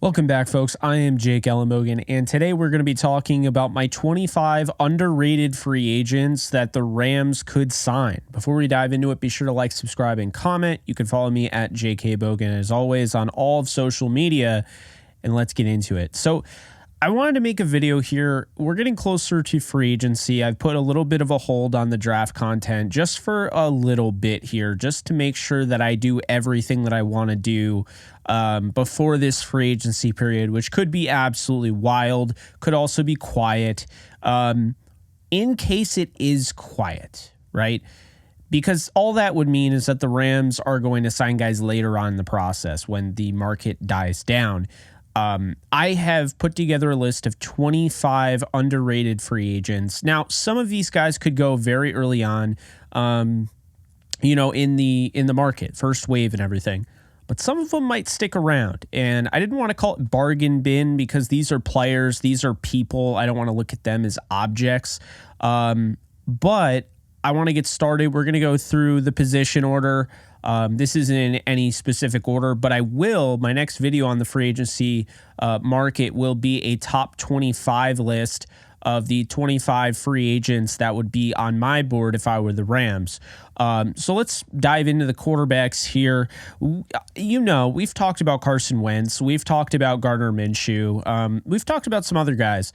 Welcome back, folks. I am Jake Ellenbogen, and today we're going to be talking about my 25 underrated free agents that the Rams could sign. Before we dive into it, be sure to like, subscribe, and comment. You can follow me at JKBogan, as always, on all of social media, and let's get into it. So I wanted to make a video here. We're getting closer to free agency. I've put a little bit of a hold on the draft content just for a little bit here, just to make sure that I do everything that I want to do before this free agency period, which could be absolutely wild, could also be quiet. In case it is quiet, right? Because all that would mean is that the Rams are going to sign guys later on in the process when the market dies down. I have put together a list of 25 underrated free agents. Now, some of these guys could go very early on, in the market, first wave and everything. But some of them might stick around. And I didn't want to call it bargain bin because these are players, these are people. I don't want to look at them as objects. But I want to get started. We're going to go through the position order. This isn't in any specific order, but my next video on the free agency market will be a top 25 list of the 25 free agents that would be on my board if I were the Rams. So let's dive into the quarterbacks here. We've talked about Carson Wentz. We've talked about Gardner Minshew. We've talked about some other guys.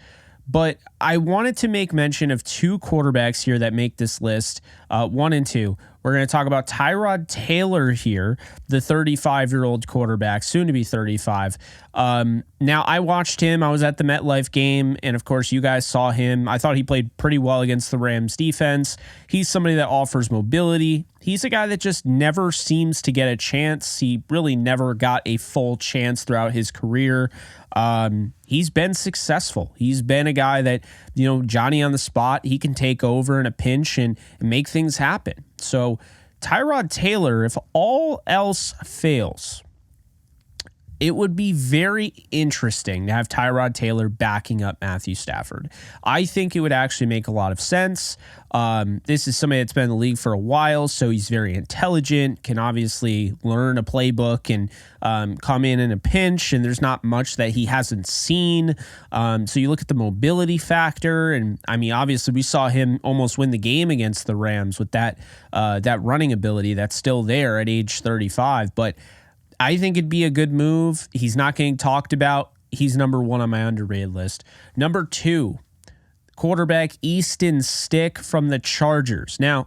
But I wanted to make mention of two quarterbacks here that make this list, 1 and 2. We're going to talk about Tyrod Taylor here, the 35-year-old quarterback, soon to be 35. Now, I watched him. I was at the MetLife game, and of course, you guys saw him. I thought he played pretty well against the Rams defense. He's somebody that offers mobility. He's a guy that just never seems to get a chance. He really never got a full chance throughout his career. He's been successful. He's been a guy that, Johnny on the spot, he can take over in a pinch and make things happen. So Tyrod Taylor, if all else fails, it would be very interesting to have Tyrod Taylor backing up Matthew Stafford. I think it would actually make a lot of sense. This is somebody that's been in the league for a while, so he's very intelligent, can obviously learn a playbook and come in a pinch, and there's not much that he hasn't seen. So you look at the mobility factor, and obviously we saw him almost win the game against the Rams with that running ability that's still there at age 35, but I think it'd be a good move. He's not getting talked about. He's number 1 on my underrated list. Number 2, quarterback Easton Stick from the Chargers. Now,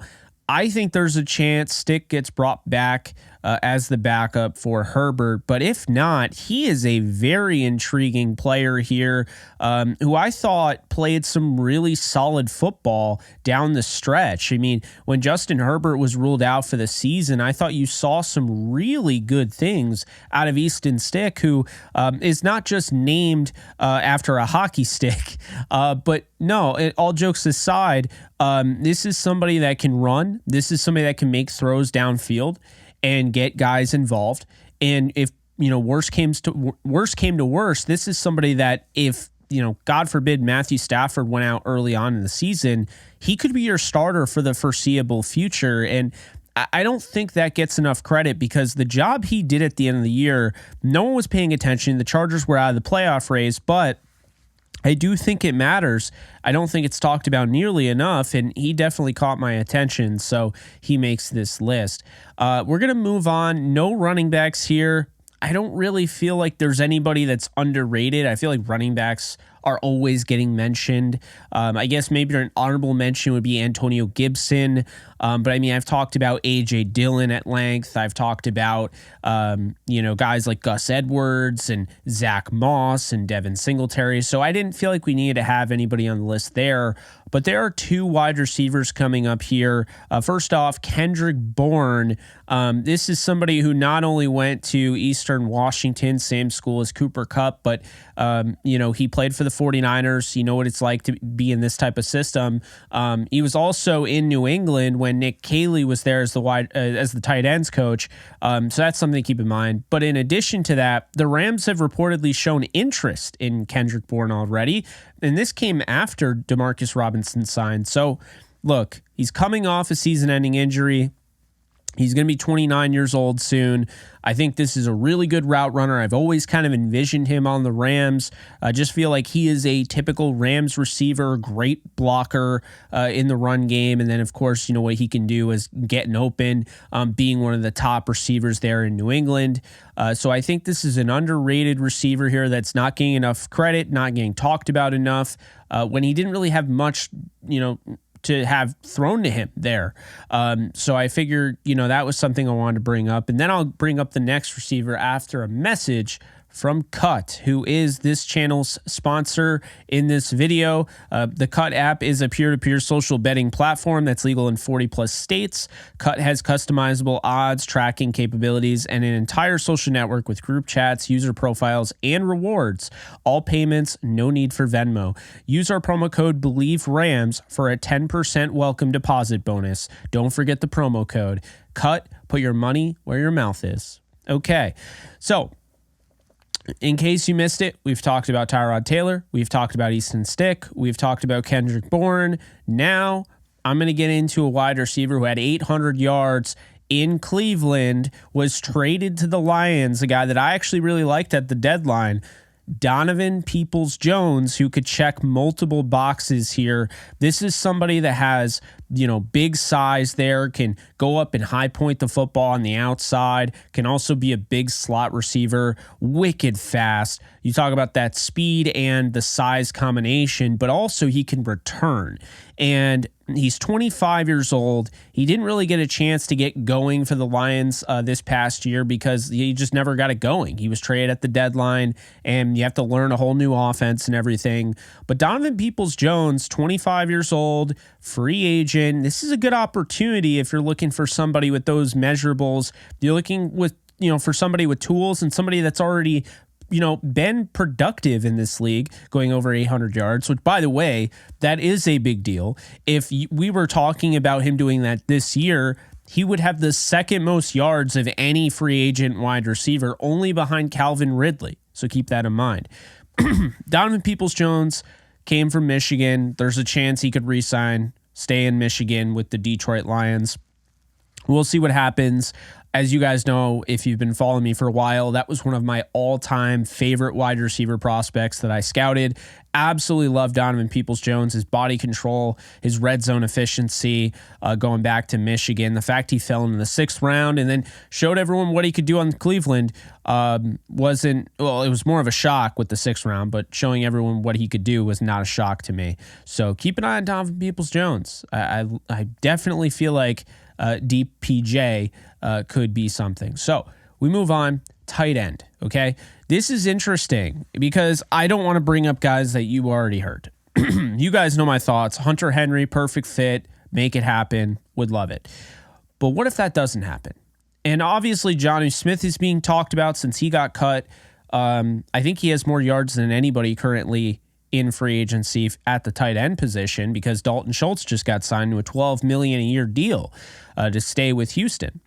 I think there's a chance Stick gets brought back as the backup for Herbert, but if not, he is a very intriguing player here who I thought played some really solid football down the stretch. When Justin Herbert was ruled out for the season, I thought you saw some really good things out of Easton Stick, who is not just named after a hockey stick, but no, all jokes aside, this is somebody that can run. This is somebody that can make throws downfield and get guys involved. And if, worst came to worst, this is somebody that if, God forbid Matthew Stafford went out early on in the season, he could be your starter for the foreseeable future. And I don't think that gets enough credit because the job he did at the end of the year, no one was paying attention. The Chargers were out of the playoff race, but I do think it matters. I don't think it's talked about nearly enough, and he definitely caught my attention, so he makes this list. We're going to move on. No running backs here. I don't really feel like there's anybody that's underrated. I feel like running backs are always getting mentioned. I guess maybe an honorable mention would be Antonio Gibson. But I've talked about A.J. Dillon at length. I've talked about, guys like Gus Edwards and Zach Moss and Devin Singletary. So I didn't feel like we needed to have anybody on the list there. But there are 2 wide receivers coming up here. First off, Kendrick Bourne. This is somebody who not only went to Eastern Washington, same school as Cooper Kupp, but, he played for the 49ers. You know what it's like to be in this type of system. He was also in New England when Nick Caley was there as the tight ends coach. So that's something to keep in mind. But in addition to that, the Rams have reportedly shown interest in Kendrick Bourne already. And this came after Demarcus Robinson signed. So look, he's coming off a season-ending injury. He's going to be 29 years old soon. I think this is a really good route runner. I've always kind of envisioned him on the Rams. I just feel like he is a typical Rams receiver, great blocker in the run game. And then, of course, what he can do is getting open, being one of the top receivers there in New England. So I think this is an underrated receiver here that's not getting enough credit, not getting talked about enough when he didn't really have much, to have thrown to him there. So I figured, that was something I wanted to bring up. And then I'll bring up the next receiver after a message from Cut, who is this channel's sponsor in this video. The Cut app is a peer-to-peer social betting platform that's legal in 40 plus states. Cut has customizable odds, tracking capabilities, and an entire social network with group chats, user profiles, and rewards. All payments, no need for Venmo. Use our promo code BelieveRams for a 10% welcome deposit bonus. Don't forget the promo code. Cut, put your money where your mouth is. Okay, so in case you missed it, we've talked about Tyrod Taylor. We've talked about Easton Stick. We've talked about Kendrick Bourne. Now I'm going to get into a wide receiver who had 800 yards in Cleveland, was traded to the Lions, a guy that I actually really liked at the deadline, Donovan Peoples-Jones, who could check multiple boxes here. This is somebody that has, big size there, can go up and high point the football on the outside, can also be a big slot receiver, wicked fast. You talk about that speed and the size combination, but also he can return. And he's 25 years old. He didn't really get a chance to get going for the Lions this past year because he just never got it going. He was traded at the deadline, and you have to learn a whole new offense and everything. But Donovan Peoples-Jones, 25 years old, free agent. This is a good opportunity if you're looking for somebody with those measurables. You're looking for somebody with tools and somebody that's already been productive in this league, going over 800 yards, which, by the way, that is a big deal. If we were talking about him doing that this year, he would have the second most yards of any free agent wide receiver, only behind Calvin Ridley. So keep that in mind. Donovan Peoples-Jones came from Michigan. There's a chance he could re-sign, stay in Michigan with the Detroit Lions. We'll see what happens. As you guys know, if you've been following me for a while, that was one of my all-time favorite wide receiver prospects that I scouted. Absolutely love Donovan Peoples-Jones, his body control, his red zone efficiency, going back to Michigan. The fact he fell in the 6th round and then showed everyone what he could do on Cleveland it was more of a shock with the 6th round, but showing everyone what he could do was not a shock to me. So keep an eye on Donovan Peoples-Jones. I definitely feel like DPJ could be something. So we move on. Tight end. Okay. This is interesting because I don't want to bring up guys that you already heard. You guys know my thoughts. Hunter Henry, perfect fit, make it happen, would love it. But what if that doesn't happen? And obviously Jonnu Smith is being talked about since he got cut. I think he has more yards than anybody currently in free agency at the tight end position because Dalton Schultz just got signed to a $12 million a year deal to stay with Houston.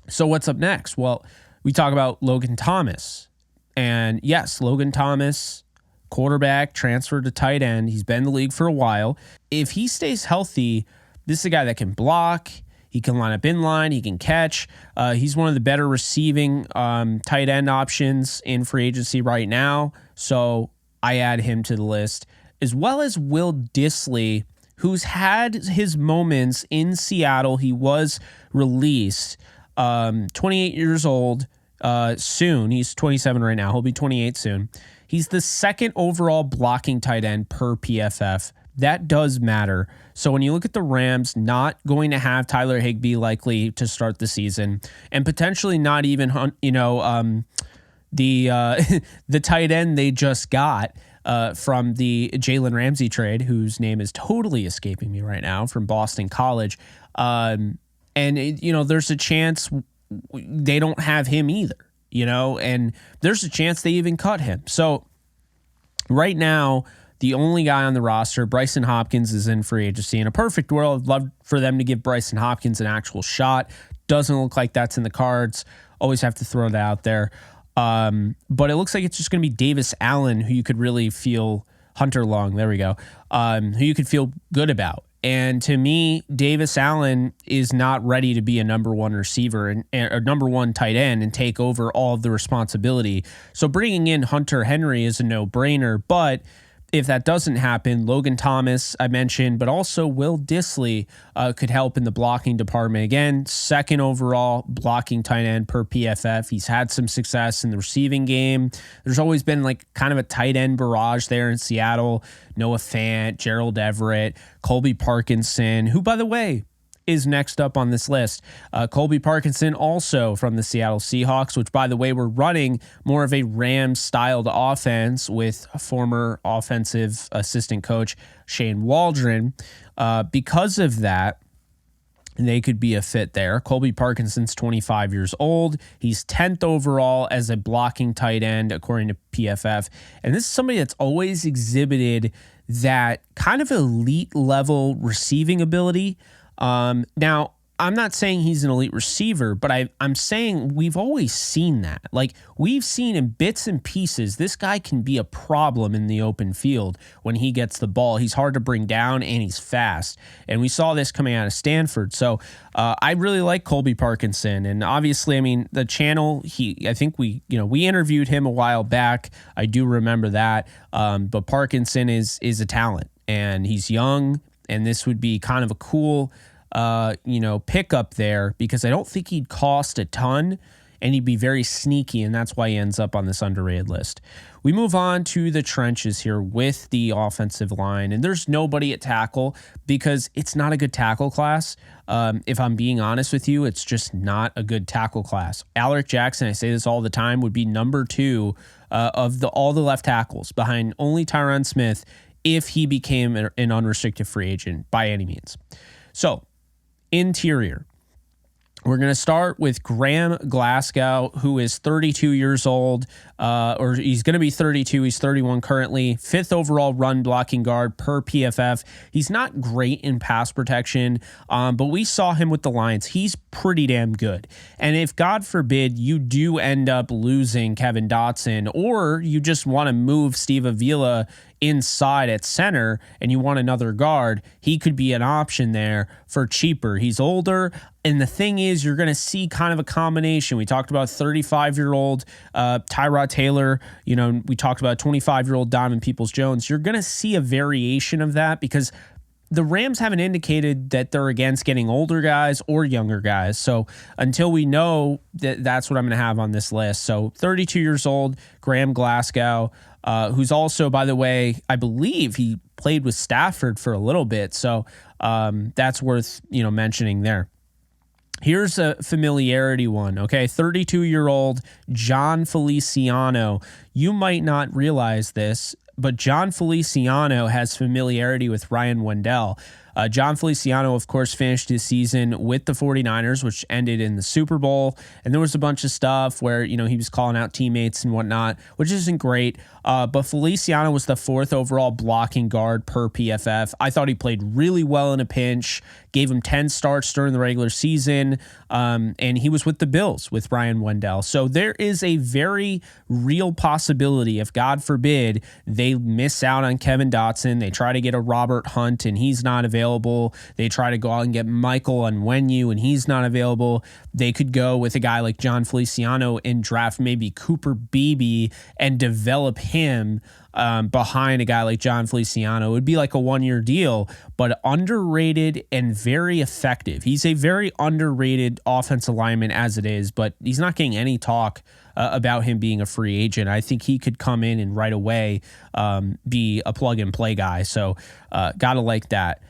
So what's up next? Well, we talk about Logan Thomas. And yes, Logan Thomas, quarterback, transferred to tight end. He's been in the league for a while. If he stays healthy, this is a guy that can block. He can line up in line. He can catch. He's one of the better receiving tight end options in free agency right now. So I add him to the list, as well as Will Disley, who's had his moments in Seattle. He was released, 28 years old soon. He's 27 right now. He'll be 28 soon. He's the 2nd overall blocking tight end per PFF. That does matter. So when you look at the Rams not going to have Tyler Higbee likely to start the season, and potentially not even, the tight end they just got from the Jalen Ramsey trade, whose name is totally escaping me right now, from Boston College. There's a chance they don't have him either, and there's a chance they even cut him. So right now, the only guy on the roster, Bryson Hopkins, is in free agency. In a perfect world, I'd love for them to give Bryson Hopkins an actual shot. Doesn't look like that's in the cards. Always have to throw that out there. But it looks like it's just going to be Davis Allen, who you could really feel, Hunter Long, there we go, who you could feel good about. And to me, Davis Allen is not ready to be a number one receiver and a number one tight end and take over all of the responsibility. So bringing in Hunter Henry is a no-brainer, but if that doesn't happen, Logan Thomas, I mentioned, but also Will Disley could help in the blocking department. Again, second overall blocking tight end per PFF. He's had some success in the receiving game. There's always been like kind of a tight end barrage there in Seattle. Noah Fant, Gerald Everett, Colby Parkinson, who, by the way, is next up on this list. Colby Parkinson, also from the Seattle Seahawks, which, by the way, we're running more of a Rams-styled offense with former offensive assistant coach Shane Waldron. Because of that, they could be a fit there. Colby Parkinson's 25 years old. He's 10th overall as a blocking tight end, according to PFF. And this is somebody that's always exhibited that kind of elite level receiving ability. Now, I'm not saying he's an elite receiver, but I'm saying we've always seen that. Like, we've seen in bits and pieces, this guy can be a problem in the open field when he gets the ball. He's hard to bring down and he's fast. And we saw this coming out of Stanford. So I really like Colby Parkinson. And obviously, I mean, the channel, I think we interviewed him a while back. I do remember that. But Parkinson is a talent, and he's young, and this would be kind of a cool pickup there, because I don't think he'd cost a ton and he'd be very sneaky, and that's why he ends up on this underrated list. We move on to the trenches here with the offensive line, and there's nobody at tackle because it's not a good tackle class. If I'm being honest with you, it's just not a good tackle class. Alaric Jackson, I say this all the time, would be number 2 of all the left tackles, behind only Tyron Smith, if he became an unrestricted free agent by any means. So, interior. We're going to start with Graham Glasgow, who is 32 years old, or he's going to be 32. He's 31 currently. 5th overall run blocking guard per PFF. He's not great in pass protection, but we saw him with the Lions. He's pretty damn good. And if, God forbid, you do end up losing Cevan Dodson, or you just want to move Steve Avila inside at center and you want another guard, he could be an option there for cheaper. He's older, and the thing is, you're going to see kind of a combination. We talked about 35-year-old Tyrod Taylor. We talked about 25-year-old Donovan Peoples-Jones. You're going to see a variation of that because the Rams haven't indicated that they're against getting older guys or younger guys. So until we know that, that's what I'm going to have on this list. So 32 years old, Graham Glasgow, who's also, by the way, I believe he played with Stafford for a little bit. So that's worth, mentioning there. Here's a familiarity one, okay? 32-year-old John Feliciano. You might not realize this, but John Feliciano has familiarity with Ryan Wendell. John Feliciano, of course, finished his season with the 49ers, which ended in the Super Bowl. And there was a bunch of stuff where, he was calling out teammates and whatnot, which isn't great. But Feliciano was the 4th overall blocking guard per PFF. I thought he played really well in a pinch, gave him 10 starts during the regular season. And he was with the Bills with Ryan Wendell. So there is a very real possibility, if God forbid they miss out on Cevan Dodson, they try to get a Robert Hunt and he's not available. They try to go out and get Michael Onwenu and he's not available. They could go with a guy like John Feliciano and draft maybe Cooper Beebe and develop him behind a guy like John Feliciano. It would be like a 1-year deal, but underrated and very effective. He's a very underrated offensive lineman as it is, but he's not getting any talk about him being a free agent. I think he could come in and right away be a plug-and-play guy. So gotta like that.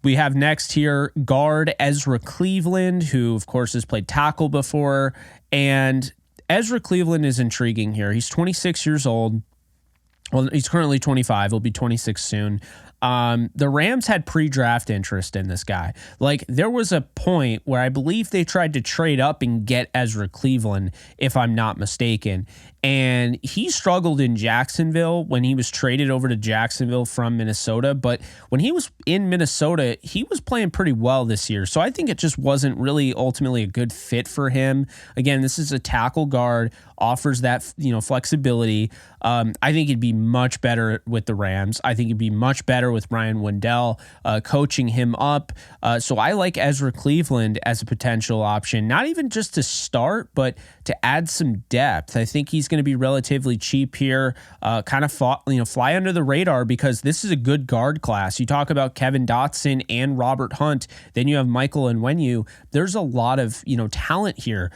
We have next here guard Ezra Cleveland, who, of course, has played tackle before. And Ezra Cleveland is intriguing here. He's 26 years old. Well, he's currently 25. He'll be 26 soon. The Rams had pre-draft interest in this guy. Like, there was a point where I believe they tried to trade up and get Ezra Cleveland, if I'm not mistaken. And he struggled in Jacksonville when he was traded over to Jacksonville from Minnesota. But when he was in Minnesota, he was playing pretty well this year. So I think it just wasn't really ultimately a good fit for him. Again, this is a tackle guard, offers that, flexibility. I think he'd be much better with the Rams. I think he'd be much better with Ryan Wendell coaching him up. So I like Ezra Cleveland as a potential option, not even just to start, but to add some depth. I think he's going to be relatively cheap here, kind of fly under the radar because this is a good guard class. You talk about Kevin Dotson and Robert Hunt, then you have Michael Onwenu. There's a lot of, talent here.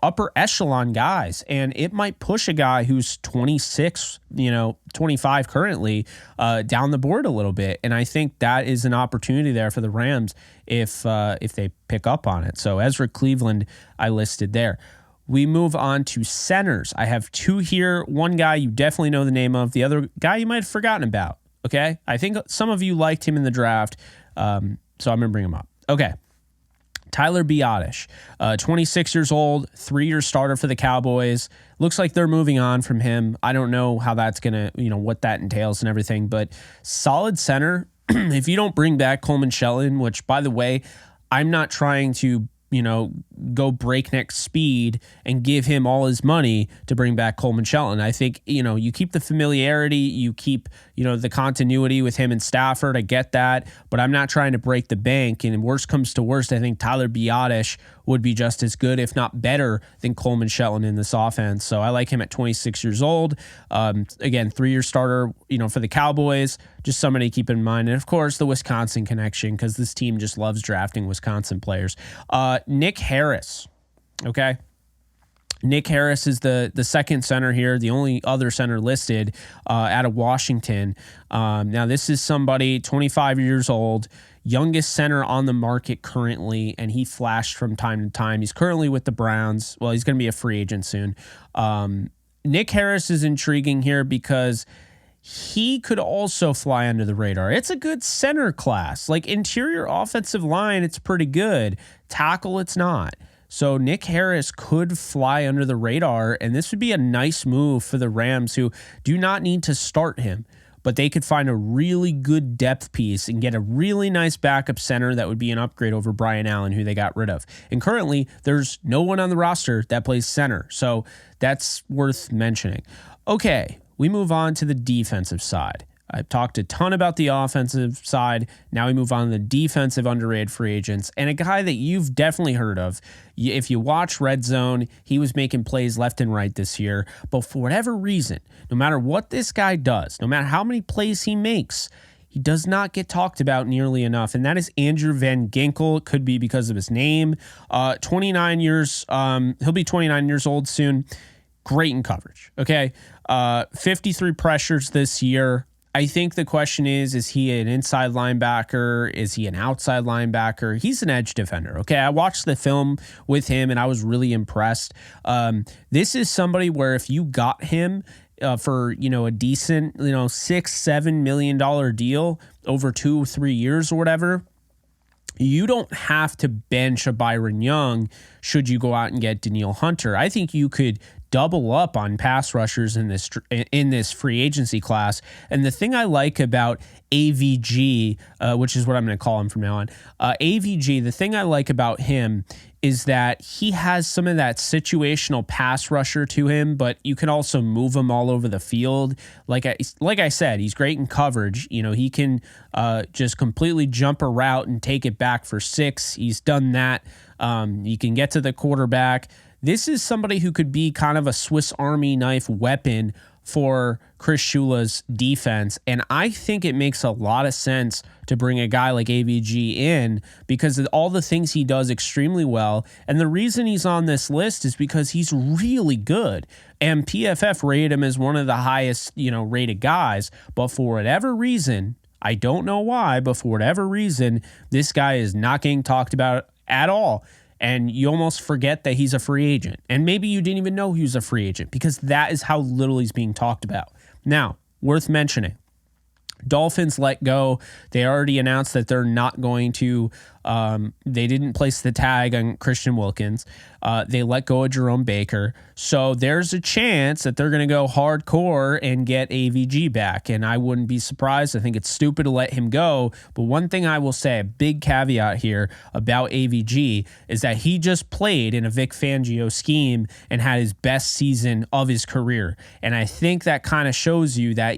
Upper echelon guys, and it might push a guy who's 26, 25 currently down the board a little bit. And I think that is an opportunity there for the Rams if they pick up on it. So Ezra Cleveland, I listed there. We move on to centers. I have two here. One guy you definitely know the name of. The other guy you might have forgotten about. Okay. I think some of you liked him in the draft. So I'm going to bring him up. Okay. Tyler Biadasz, 26 years old, 3-year starter for the Cowboys. Looks like they're moving on from him. I don't know how that's going to, what that entails and everything, but solid center. If you don't bring back Coleman Shelton, which, by the way, I'm not trying to, go breakneck speed and give him all his money to bring back Coleman Shelton. I think, you keep the familiarity, you keep, the continuity with him and Stafford. I get that, but I'm not trying to break the bank. And worst comes to worst, I think Tyler Biadasz would be just as good, if not better, than Coleman Shelton in this offense. So I like him at 26 years old. Again, 3-year starter, for the Cowboys. Just somebody to keep in mind. And of course, the Wisconsin connection, because this team just loves drafting Wisconsin players. Nick Harris. Okay. Nick Harris is the second center here, the only other center listed out of Washington. Now, this is somebody 25 years old, youngest center on the market currently, and he flashed from time to time. He's currently with the Browns. Well, he's going to be a free agent soon. Nick Harris is intriguing here because he could also fly under the radar. It's a good center class. Like interior offensive line, it's pretty good. Tackle, it's not. So Nick Harris could fly under the radar, and this would be a nice move for the Rams, who do not need to start him, but they could find a really good depth piece and get a really nice backup center that would be an upgrade over Brian Allen, who they got rid of. And currently, there's no one on the roster that plays center, so that's worth mentioning. Okay, we move on to the defensive side. I've talked a ton about the offensive side. Now we move on to the defensive underrated free agents, and a guy that you've definitely heard of. If you watch Red Zone, he was making plays left and right this year, but for whatever reason, no matter what this guy does, no matter how many plays he makes, he does not get talked about nearly enough, and that is Andrew Van Ginkel. It could be because of his name. 29 years, he'll be 29 years old soon. Great in coverage, okay? 53 pressures this year. I think the question is he an inside linebacker? Is he an outside linebacker? He's an edge defender. Okay, I watched the film with him and I was really impressed. This is somebody where if you got him for, a decent, $6-7 million deal over 2-3 years or whatever, you don't have to bench a Byron Young should you go out and get Danielle Hunter. I think you could double up on pass rushers in this free agency class. And the thing I like about AVG, which is what I'm going to call him from now on, AVG, the thing I like about him is that he has some of that situational pass rusher to him, but you can also move him all over the field. Like I said, he's great in coverage. He can just completely jump a route and take it back for 6. He's done that. He can get to the quarterback. This is somebody who could be kind of a Swiss Army knife weapon for Chris Shula's defense. And I think it makes a lot of sense to bring a guy like AVG in because of all the things he does extremely well. And the reason he's on this list is because he's really good. And PFF rated him as one of the highest, rated guys. But for whatever reason, I don't know why, but for whatever reason, this guy is not getting talked about at all. And you almost forget that he's a free agent. And maybe you didn't even know he was a free agent because that is how little he's being talked about. Now, worth mentioning, Dolphins let go. They already announced that they're not going to They didn't place the tag on Christian Wilkins. They let go of Jerome Baker. So there's a chance that they're going to go hardcore and get AVG back. And I wouldn't be surprised. I think it's stupid to let him go. But one thing I will say, a big caveat here about AVG, is that he just played in a Vic Fangio scheme and had his best season of his career. And I think that kind of shows you that,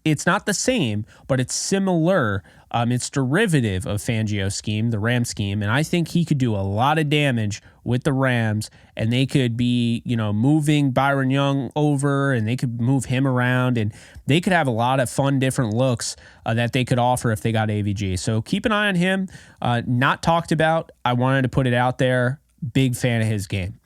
it's not the same, but it's similar. It's derivative of Fangio's scheme, the Ram scheme, and I think he could do a lot of damage with the Rams, and they could be, moving Byron Young over, and they could move him around, and they could have a lot of fun, different looks that they could offer if they got AVG. So keep an eye on him. Not talked about. I wanted to put it out there. Big fan of his game.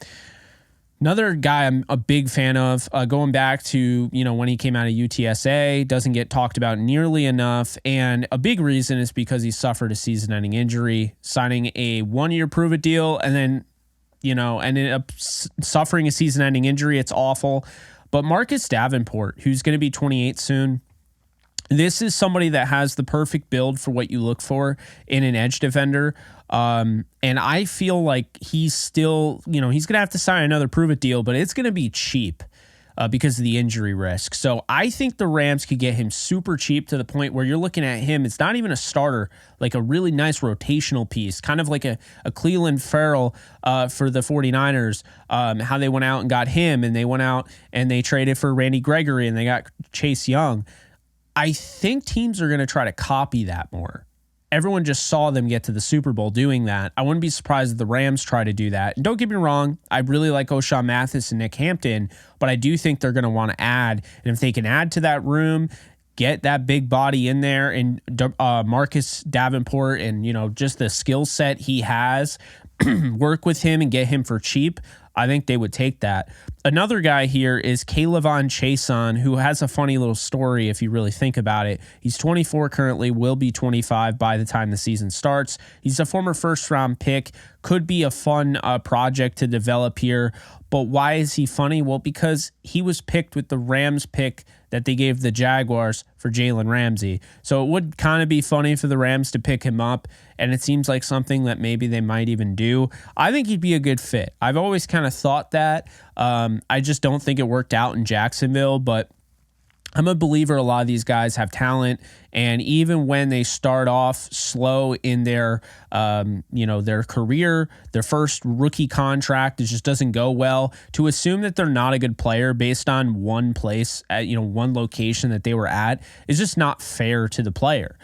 Another guy I'm a big fan of, going back to, when he came out of UTSA, doesn't get talked about nearly enough. And a big reason is because he suffered a season-ending injury, signing a one-year prove-it deal, and then, ended up suffering a season-ending injury. It's awful. But Marcus Davenport, who's going to be 28 soon, this is somebody that has the perfect build for what you look for in an edge defender. And I feel like he's still, he's going to have to sign another prove-it deal, but it's going to be cheap because of the injury risk. So I think the Rams could get him super cheap to the point where you're looking at him. It's not even a starter, like a really nice rotational piece, kind of like a Cleveland Farrell for the 49ers, how they went out and got him, and they went out and they traded for Randy Gregory and they got Chase Young. I think teams are going to try to copy that more. Everyone just saw them get to the Super Bowl doing that. I wouldn't be surprised if the Rams try to do that. And don't get me wrong, I really like O'Shawn Mathis and Nick Hampton, but I do think they're going to want to add. And if they can add to that room, get that big body in there, and Marcus Davenport and, just the skill set he has, work with him and get him for cheap, I think they would take that. Another guy here is Cevan Chason, who has a funny little story if you really think about it. He's 24 currently, will be 25 by the time the season starts. He's a former first-round pick, could be a fun project to develop here. But why is he funny? Well, because he was picked with the Rams pick that they gave the Jaguars for Jalen Ramsey. So it would kind of be funny for the Rams to pick him up, and it seems like something that maybe they might even do. I think he'd be a good fit. I've always kind of thought that. I just don't think it worked out in Jacksonville, but I'm a believer a lot of these guys have talent, and even when they start off slow in their, their career, their first rookie contract, it just doesn't go well. To assume that they're not a good player based on one place, at, one location that they were at, is just not fair to the player.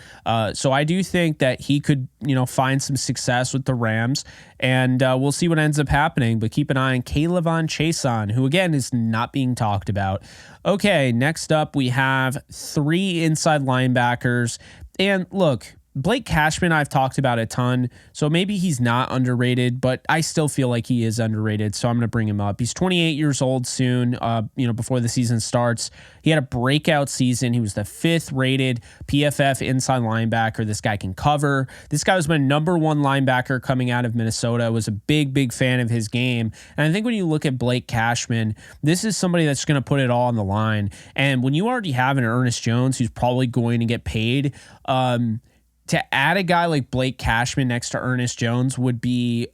So I do think that he could, find some success with the Rams, and we'll see what ends up happening. But keep an eye on Cevan Chason, who again is not being talked about. Okay, next up we have 3 inside linebackers. And look, Blake Cashman I've talked about a ton, so maybe he's not underrated, but I still feel like he is underrated, so I'm going to bring him up. He's 28 years old soon, before the season starts. He had a breakout season. He was the 5th rated PFF inside linebacker. This guy can cover. This guy was my number 1 linebacker coming out of Minnesota. I was a big, big fan of his game. And I think when you look at Blake Cashman, this is somebody that's going to put it all on the line. And when you already have an Ernest Jones who's probably going to get paid, to add a guy like Blake Cashman next to Ernest Jones would be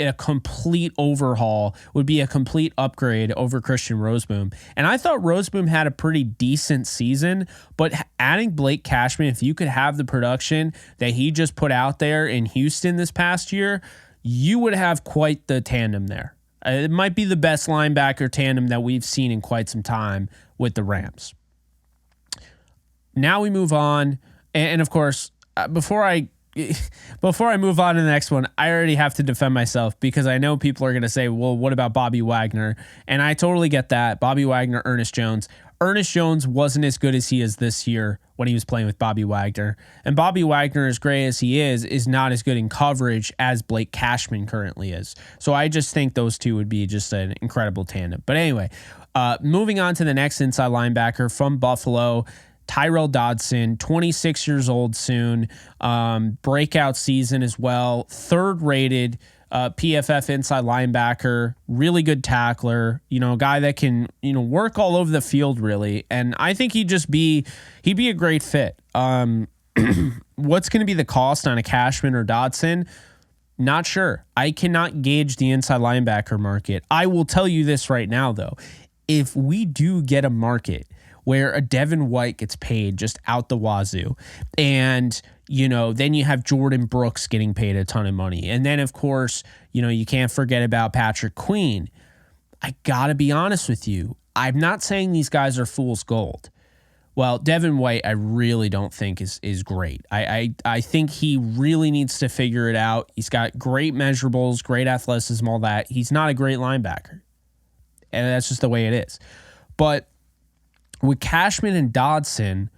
a complete overhaul, would be a complete upgrade over Christian Roseboom. And I thought Roseboom had a pretty decent season, but adding Blake Cashman, if you could have the production that he just put out there in Houston this past year, you would have quite the tandem there. It might be the best linebacker tandem that we've seen in quite some time with the Rams. Now we move on, and of course, before I move on to the next one, I already have to defend myself because I know people are going to say, well, what about Bobby Wagner? And I totally get that. Bobby Wagner, Ernest Jones. Ernest Jones wasn't as good as he is this year when he was playing with Bobby Wagner. And Bobby Wagner, as great as he is not as good in coverage as Blake Cashman currently is. So I just think those two would be just an incredible tandem. But anyway, moving on to the next inside linebacker from Buffalo, Tyrell Dodson, 26 years old soon, breakout season as well, 3rd rated PFF inside linebacker, really good tackler, a guy that can, work all over the field really. And I think he'd be a great fit. What's going to be the cost on a Cashman or Dodson? Not sure. I cannot gauge the inside linebacker market. I will tell you this right now, though. If we do get a market where a Devin White gets paid just out the wazoo, and, then you have Jordan Brooks getting paid a ton of money. And then, of course, you can't forget about Patrick Queen. I got to be honest with you. I'm not saying these guys are fool's gold. Well, Devin White, I really don't think is great. I think he really needs to figure it out. He's got great measurables, great athleticism, all that. He's not a great linebacker. And that's just the way it is. But with Cashman and Dodson,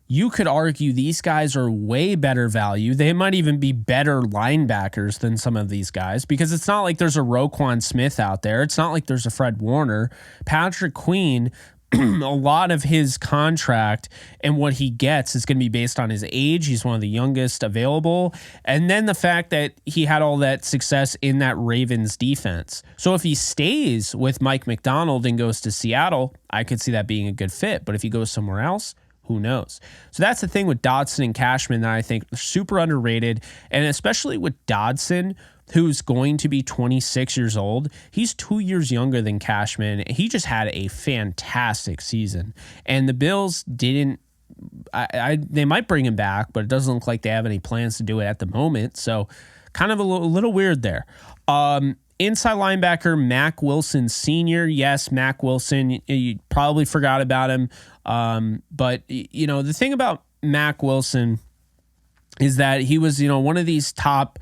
you could argue these guys are way better value. They might even be better linebackers than some of these guys, because it's not like there's a Roquan Smith out there. It's not like there's a Fred Warner. Patrick Queen, a lot of his contract and what he gets is going to be based on his age. He's one of the youngest available. And then the fact that he had all that success in that Ravens defense. So if he stays with Mike McDonald and goes to Seattle, I could see that being a good fit. But if he goes somewhere else, who knows? So that's the thing with Dodson and Cashman that I think are super underrated. And especially with Dodson, who's going to be 26 years old. He's 2 years younger than Cashman. He just had a fantastic season. And the Bills didn't, they might bring him back, but it doesn't look like they have any plans to do it at the moment. So kind of a little weird there. Inside linebacker, Mack Wilson Sr. Yes, Mack Wilson, you probably forgot about him. But, the thing about Mack Wilson is that he was, one of these top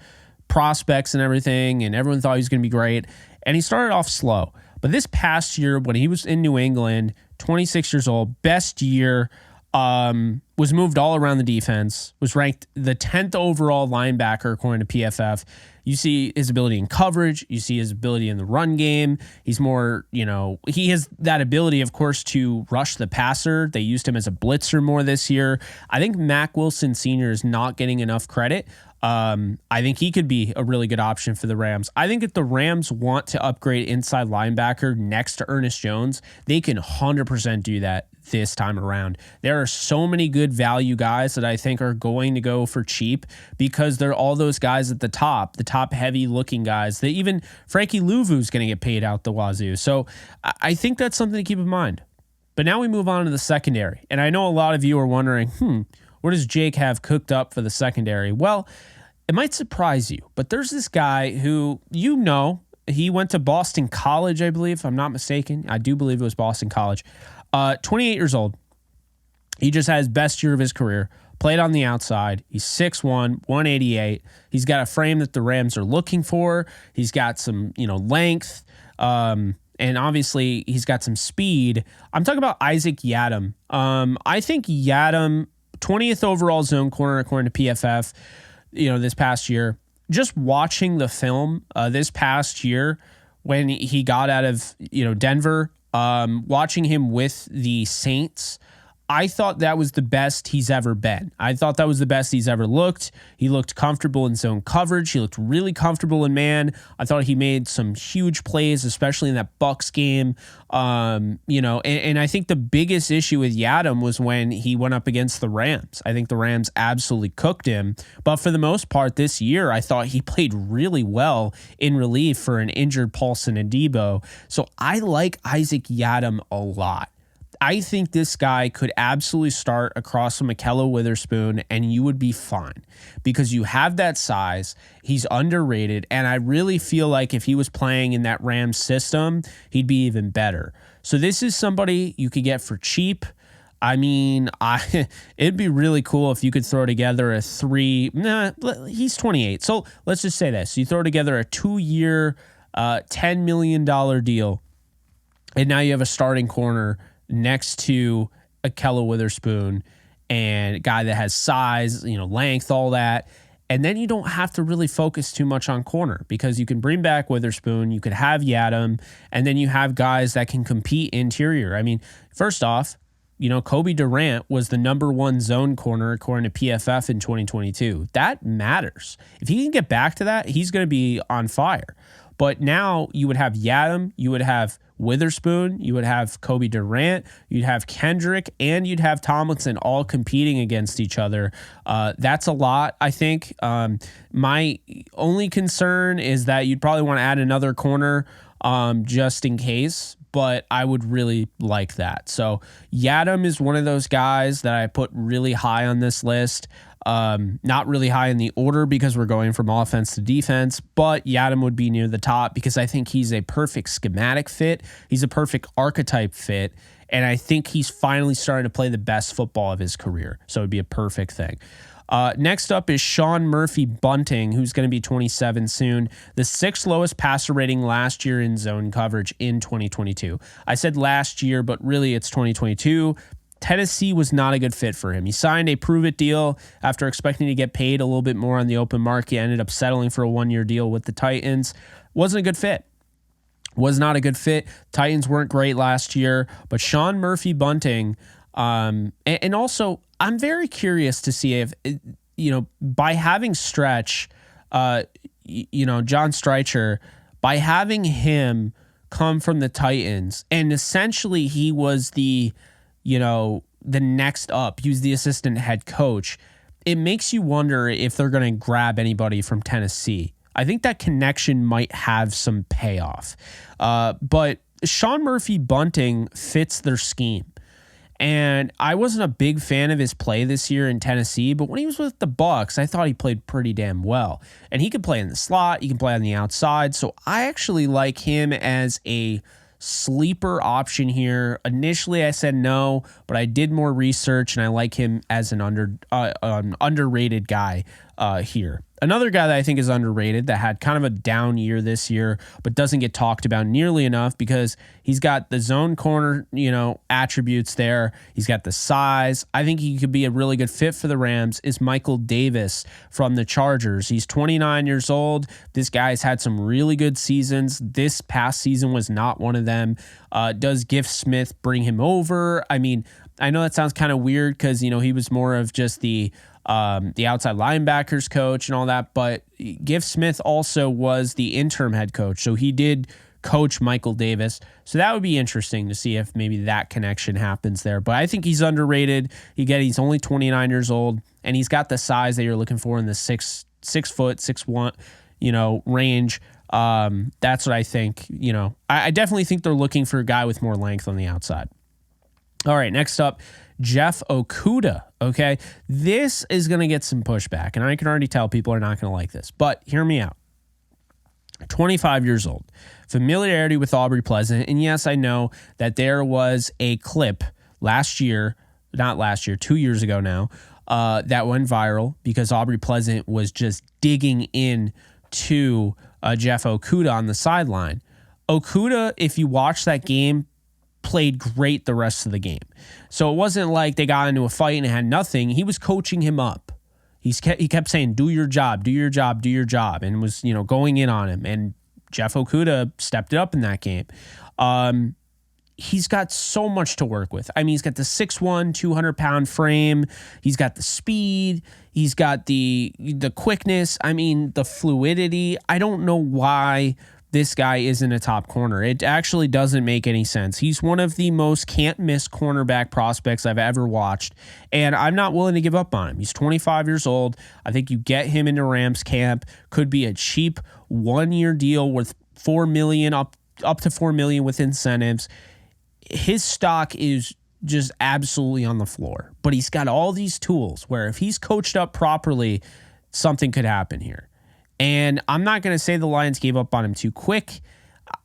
prospects and everything, and everyone thought he was going to be great. And he started off slow. But this past year, when he was in New England, 26 years old, best year, was moved all around the defense, was ranked the 10th overall linebacker according to PFF. You see his ability in coverage. You see his ability in the run game. He's more, he has that ability, of course, to rush the passer. They used him as a blitzer more this year. I think Mack Wilson Sr. is not getting enough credit. I think he could be a really good option for the Rams. I think if the Rams want to upgrade inside linebacker next to Ernest Jones, they can 100% do that this time around. There are so many good value guys that I think are going to go for cheap because they're all those guys at the top heavy looking guys. That even Frankie Louvu's going to get paid out the wazoo. So I think that's something to keep in mind. But now we move on to the secondary. And I know a lot of you are wondering, what does Jake have cooked up for the secondary? Well, it might surprise you, but there's this guy who, he went to Boston College, I believe, if I'm not mistaken. I do believe it was Boston College. 28 years old. He just had his best year of his career. Played on the outside. He's 6'1", 188. He's got a frame that the Rams are looking for. He's got some, length. And obviously, he's got some speed. I'm talking about Isaac Yiadom. I think Yiadom, 20th overall zone corner according to PFF, this past year. Just watching the film this past year when he got out of, Denver, watching him with the Saints, I thought that was the best he's ever been. I thought that was the best he's ever looked. He looked comfortable in zone coverage. He looked really comfortable in man. I thought he made some huge plays, especially in that Bucs game. And I think the biggest issue with Yiadom was when he went up against the Rams. I think the Rams absolutely cooked him. But for the most part this year, I thought he played really well in relief for an injured Paulson Adebo. So I like Isaac Yiadom a lot. I think this guy could absolutely start across from Ahkello Witherspoon and you would be fine because you have that size. He's underrated. And I really feel like if he was playing in that Rams system, he'd be even better. So this is somebody you could get for cheap. I mean, it'd be really cool if you could throw together he's 28. So let's just say this. You throw together a 2-year, $10 million deal. And now you have a starting corner next to Ahkello Witherspoon and a guy that has size, length, all that. And then you don't have to really focus too much on corner because you can bring back Witherspoon, you could have Yiadom, and then you have guys that can compete interior. I mean, first off, Kobe Durant was the number 1 zone corner according to PFF in 2022. That matters. If he can get back to that, he's going to be on fire. But now you would have Yiadom, you would have Witherspoon, you would have Kobe Durant, you'd have Kendrick, and you'd have Tomlinson all competing against each other. That's a lot, I think. My only concern is that you'd probably want to add another corner just in case, but I would really like that. So Yadam is one of those guys that I put really high on this list. Not really high in the order because we're going from offense to defense, but Yadam would be near the top because I think he's a perfect schematic fit. He's a perfect archetype fit. And I think he's finally starting to play the best football of his career. So it'd be a perfect thing. Next up is Sean Murphy Bunting, who's going to be 27 soon. The 6th lowest passer rating last year in zone coverage in 2022. I said last year, but really it's 2022. Tennessee was not a good fit for him. He signed a prove-it deal after expecting to get paid a little bit more on the open market. Ended up settling for a 1-year deal with the Titans. Wasn't a good fit. Was not a good fit. Titans weren't great last year, but Sean Murphy Bunting, and also I'm very curious to see if, by having Stretch, John Streicher, by having him come from the Titans, and essentially he was the next up. He was the assistant head coach. It makes you wonder if they're going to grab anybody from Tennessee. I think that connection might have some payoff. But Sean Murphy Bunting fits their scheme. And I wasn't a big fan of his play this year in Tennessee, but when he was with the Bucs, I thought he played pretty damn well. And he could play in the slot, he can play on the outside. So I actually like him as a sleeper option here. Initially, I said no, but I did more research, and I like him as an underrated guy here. Another guy that I think is underrated that had kind of a down year this year, but doesn't get talked about nearly enough because he's got the zone corner, attributes there. He's got the size. I think he could be a really good fit for the Rams is Michael Davis from the Chargers. He's 29 years old. This guy's had some really good seasons. This past season was not one of them. Does Gift Smith bring him over? I mean, I know that sounds kind of weird because, he was more of just the outside linebackers coach and all that, but Gift Smith also was the interim head coach. So he did coach Michael Davis. So that would be interesting to see if maybe that connection happens there. But I think he's underrated. He's only 29 years old, and he's got the size that you're looking for in the 6 foot, 6'1", range. That's what I think, I definitely think they're looking for a guy with more length on the outside. All right, next up, Jeff Okudah, okay? This is going to get some pushback, and I can already tell people are not going to like this, but hear me out. 25 years old, familiarity with Aubrey Pleasant, and yes, I know that there was a clip 2 years ago now, that went viral because Aubrey Pleasant was just digging in to Jeff Okudah on the sideline. Okudah, if you watch that game, played great the rest of the game. So it wasn't like they got into a fight and had nothing. He was coaching him up. He kept saying, do your job, do your job, do your job, and was, going in on him. And Jeff Okudah stepped it up in that game. He's got so much to work with. I mean, he's got the 6'1", 200-pound frame. He's got the speed. He's got the quickness. I mean, the fluidity. I don't know why this guy isn't a top corner. It actually doesn't make any sense. He's one of the most can't-miss cornerback prospects I've ever watched, and I'm not willing to give up on him. He's 25 years old. I think you get him into Rams camp. Could be a cheap 1-year deal with $4 million, up to $4 million with incentives. His stock is just absolutely on the floor, but he's got all these tools where if he's coached up properly, something could happen here. And I'm not going to say the Lions gave up on him too quick.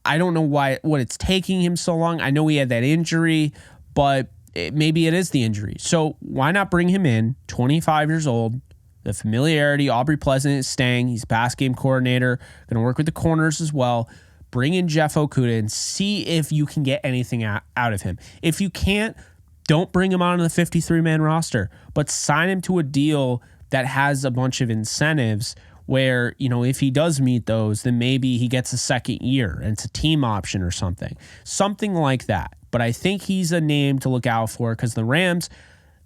I don't know what it's taking him so long. I know he had that injury, but maybe it is the injury. So why not bring him in, 25 years old, the familiarity. Aubrey Pleasant is staying. He's a pass game coordinator, going to work with the corners as well. Bring in Jeff Okudah and see if you can get anything out of him. If you can't, don't bring him on the 53-man roster, but sign him to a deal that has a bunch of incentives where, if he does meet those, then maybe he gets a second year and it's a team option or something like that. But I think he's a name to look out for because the Rams,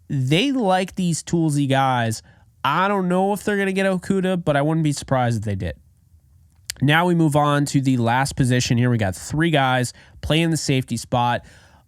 they like these toolsy guys. I don't know if they're going to get Okudah, but I wouldn't be surprised if they did. Now we move on to the last position here. We got 3 guys playing the safety spot.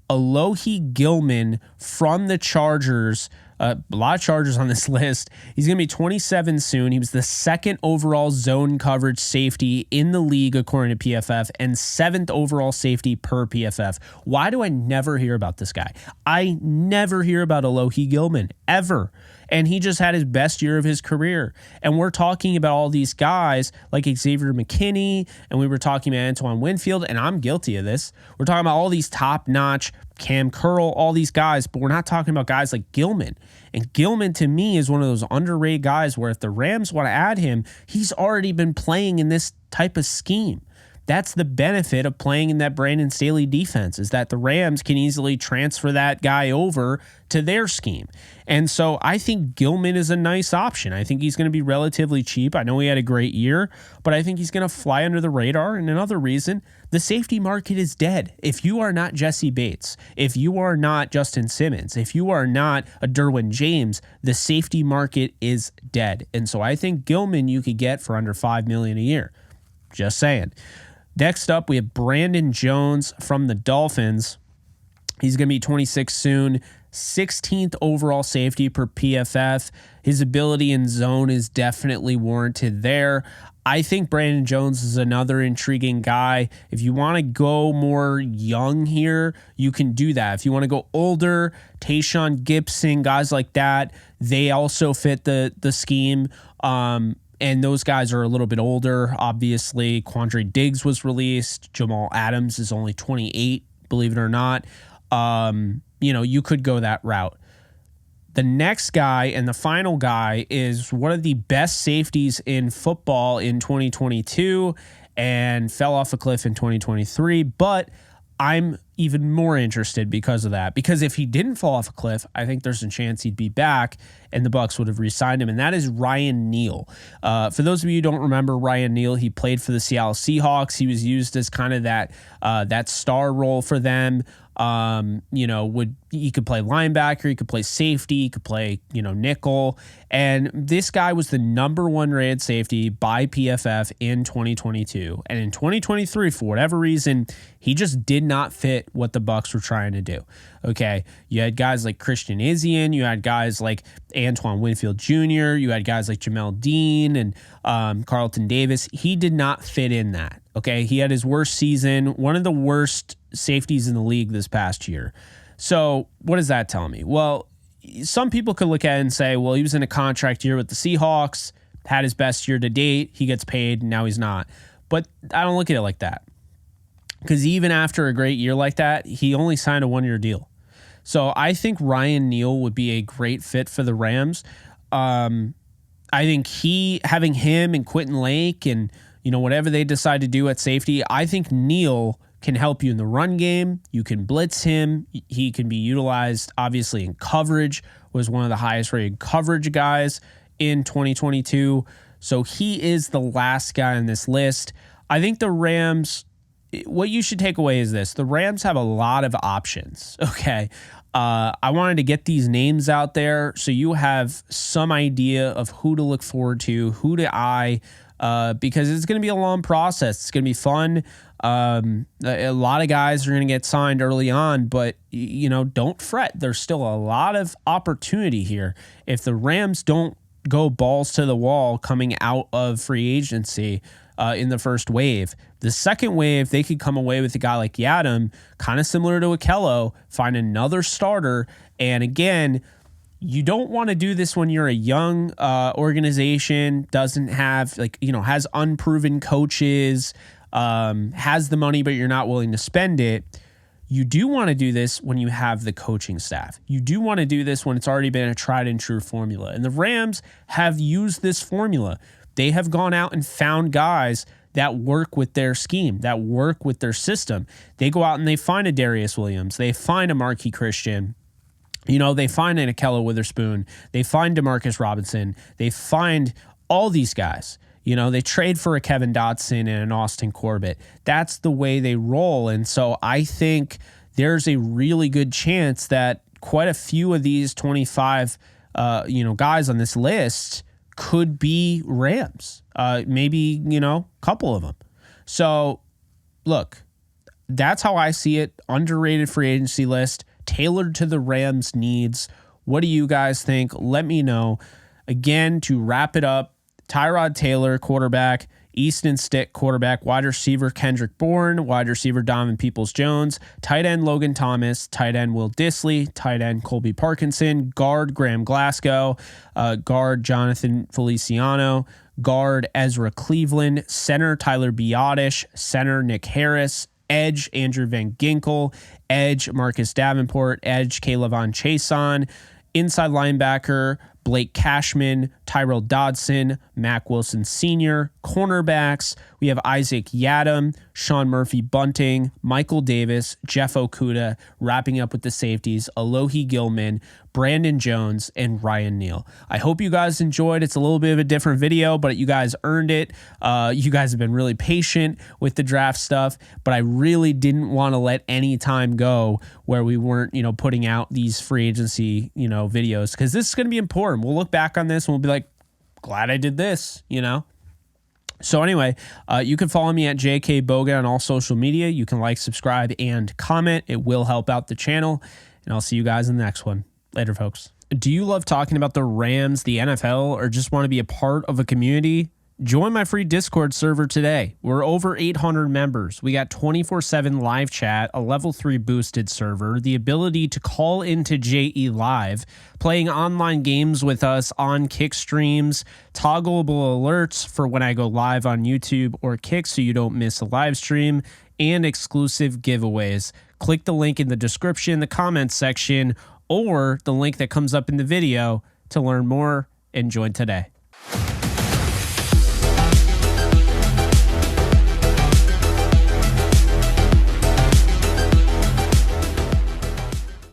Alohi Gilman from the Chargers. A lot of Chargers on this list. He's going to be 27 soon. He was the 2nd overall zone coverage safety in the league, according to PFF, and 7th overall safety per PFF. Why do I never hear about this guy? I never hear about Alohi Gilman, ever. And he just had his best year of his career. And we're talking about all these guys like Xavier McKinney, and we were talking about Antoine Winfield, and I'm guilty of this. We're talking about all these top-notch, Cam Curl, all these guys, but we're not talking about guys like Gilman. And Gilman, to me, is one of those underrated guys where if the Rams want to add him, he's already been playing in this type of scheme. That's the benefit of playing in that Brandon Staley defense, is that the Rams can easily transfer that guy over to their scheme. And so I think Gilman is a nice option. I think he's going to be relatively cheap. I know he had a great year, but I think he's going to fly under the radar. And another reason, the safety market is dead. If you are not Jesse Bates, if you are not Justin Simmons, if you are not a Derwin James, the safety market is dead. And so I think Gilman you could get for under $5 million a year. Just saying. Next up, we have Brandon Jones from the Dolphins. He's going to be 26 soon, 16th overall safety per PFF. His ability in zone is definitely warranted there. I think Brandon Jones is another intriguing guy. If you want to go more young here, you can do that. If you want to go older, Tayshaun Gibson, guys like that, they also fit the scheme. And those guys are a little bit older, obviously. Quandre Diggs was released. Jamal Adams is only 28, believe it or not. You could go that route. The next guy and the final guy is one of the best safeties in football in 2022 and fell off a cliff in 2023. But I'm even more interested because of that. Because if he didn't fall off a cliff, I think there's a chance he'd be back and the Bucs would have re-signed him. And that is Ryan Neal. For those of you who don't remember Ryan Neal, he played for the Seattle Seahawks. He was used as kind of that star role for them. He could play linebacker, he could play safety, he could play, nickel. And this guy was the number 1 rated safety by PFF in 2022. And in 2023, for whatever reason, he just did not fit what the Bucs were trying to do. Okay. You had guys like Christian Izien, you had guys like Antoine Winfield Jr., you had guys like Jamel Dean and Carlton Davis. He did not fit in that. Okay. He had his worst season, one of the worst safeties in the league this past year. So what does that tell me? Well, some people could look at it and say, well, he was in a contract year with the Seahawks, had his best year to date, he gets paid, and now he's not. But I don't look at it like that. Because even after a great year like that, he only signed a 1-year deal. So I think Ryan Neal would be a great fit for the Rams. I think having him and Quentin Lake and whatever they decide to do at safety, I think Neal can help you in the run game. You can blitz him. He can be utilized, obviously, in coverage. Was one of the highest rated coverage guys in 2022. So he is the last guy on this list. I think the Rams, what you should take away is this. The Rams have a lot of options, okay? I wanted to get these names out there so you have some idea of who to look forward to, who to eye, because it's going to be a long process. It's going to be fun. A lot of guys are going to get signed early on, but don't fret. There's still a lot of opportunity here. If the Rams don't go balls to the wall coming out of free agency in the first wave, the second wave, they could come away with a guy like Yadam, kind of similar to Akello, find another starter. And again, you don't want to do this when you're a young organization, doesn't have has unproven coaches, has the money, but you're not willing to spend it. You do want to do this when you have the coaching staff. You do want to do this when it's already been a tried and true formula. And the Rams have used this formula. They have gone out and found guys that work with their scheme, that work with their system. They go out and they find a Darius Williams. They find a Marquis Christian. They find an Akello Witherspoon. They find Demarcus Robinson. They find all these guys. They trade for a Kevin Dotson and an Austin Corbett. That's the way they roll. And so I think there's a really good chance that quite a few of these 25, guys on this list could be Rams. Maybe, a couple of them. So, look, that's how I see it. Underrated free agency list, tailored to the Rams' needs. What do you guys think? Let me know. Again, to wrap it up, Tyrod Taylor, quarterback, Easton Stick, quarterback, wide receiver Kendrick Bourne, wide receiver Donovan Peoples-Jones, tight end Logan Thomas, tight end Will Disley, tight end Colby Parkinson, guard Graham Glasgow, guard Jonathan Feliciano, guard Ezra Cleveland, center Tyler Biadasz, center Nick Harris, edge Andrew Van Ginkel, edge Marcus Davenport, edge Cevan Chason, inside linebacker Blake Cashman, Tyrell Dodson, Mack Wilson Sr., cornerbacks, we have Isaac Yadam, Sean Murphy Bunting, Michael Davis, Jeff Okuda, wrapping up with the safeties, Alohi Gilman, Brandon Jones, and Ryan Neal. I hope you guys enjoyed. It's a little bit of a different video, but you guys earned it. You guys have been really patient with the draft stuff, but I really didn't want to let any time go where we weren't, putting out these free agency, videos, because this is going to be important. We'll look back on this and we'll be like, glad I did this, So anyway, you can follow me at JK Bogan on all social media. You can like, subscribe, and comment. It will help out the channel. And I'll see you guys in the next one. Later, folks. Do you love talking about the Rams, the NFL, or just want to be a part of a community? Join my free Discord server today. We're over 800 members. We got 24/7 live chat, a level 3 boosted server, the ability to call into JE Live, playing online games with us on Kick streams, toggleable alerts for when I go live on YouTube or Kick so you don't miss a live stream, and exclusive giveaways. Click the link in the description, the comments section, or the link that comes up in the video to learn more and join today.